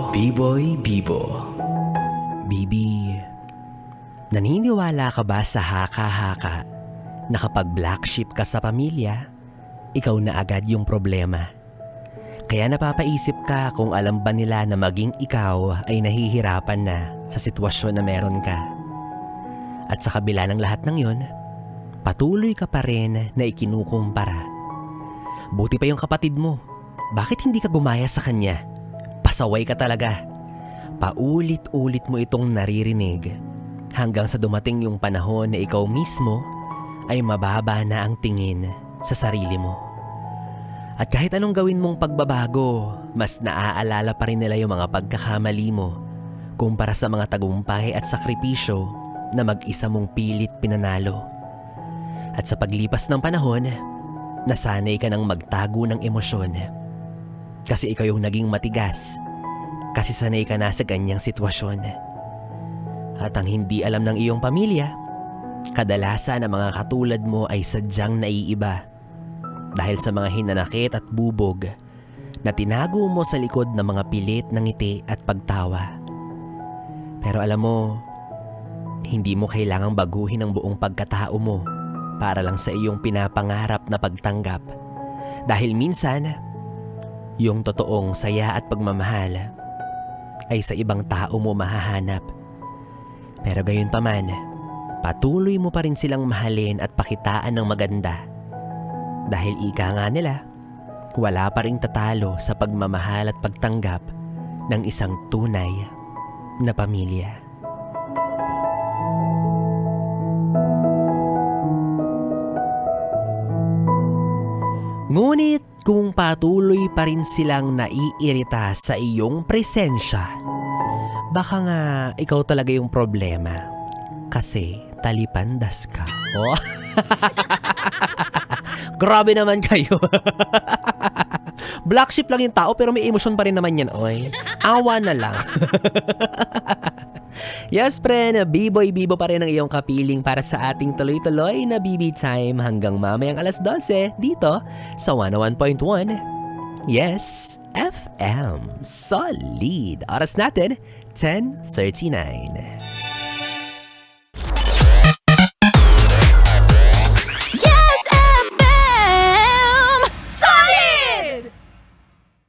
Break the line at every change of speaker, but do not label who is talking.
B-Boy Bibo. Bibi, naniniwala ka ba sa haka-haka na kapag black sheep ka sa pamilya, ikaw na agad yung problema? Kaya napapaisip ka kung alam ba nila na maging ikaw ay nahihirapan na sa sitwasyon na meron ka. At sa kabila ng lahat ng yon, patuloy ka pa rin na ikinukumpara. Buti pa yung kapatid mo, bakit hindi ka gumaya sa kanya? Pasaway ka talaga. Paulit-ulit mo itong naririnig hanggang sa dumating yung panahon na ikaw mismo ay mababa na ang tingin sa sarili mo. At kahit anong gawin mong pagbabago, mas naaalala pa rin nila yung mga pagkakamali mo kumpara sa mga tagumpay at sakripisyo na mag-isa mong pilit pinanalo. At sa paglipas ng panahon, nasanay ka ng magtago ng emosyon. Kasi ikaw yung naging matigas, kasi sanay ka na sa ganyang sitwasyon. At ang hindi alam ng iyong pamilya, kadalasan ang mga katulad mo ay sadyang naiiba dahil sa mga hinanakit at bubog na tinago mo sa likod ng mga pilit ng ngiti at pagtawa. Pero alam mo, hindi mo kailangang baguhin ang buong pagkatao mo para lang sa iyong pinapangarap na pagtanggap. Dahil minsan, yung totoong saya at pagmamahal ay sa ibang tao mo mahahanap. Pero gayon pa man, patuloy mo pa rin silang mahalin at pakitaan ng maganda. Dahil ika nga nila, wala pa ring tatalo sa pagmamahal at pagtanggap ng isang tunay na pamilya. Ngunit kung patuloy pa rin silang naiirita sa iyong presensya, baka nga ikaw talaga yung problema kasi talipandas ka. Oh. Grabe naman kayo. Black sheep lang yung tao pero may emosyon pa rin naman yan, oy. Awa na lang. Yes, friend, B-Boy Bibo pa rin ang iyong kapiling para sa ating tuloy-tuloy na BB Time hanggang mamayang alas 12 dito sa 101.1. Yes, FM. Solid. Oras natin, 10:39.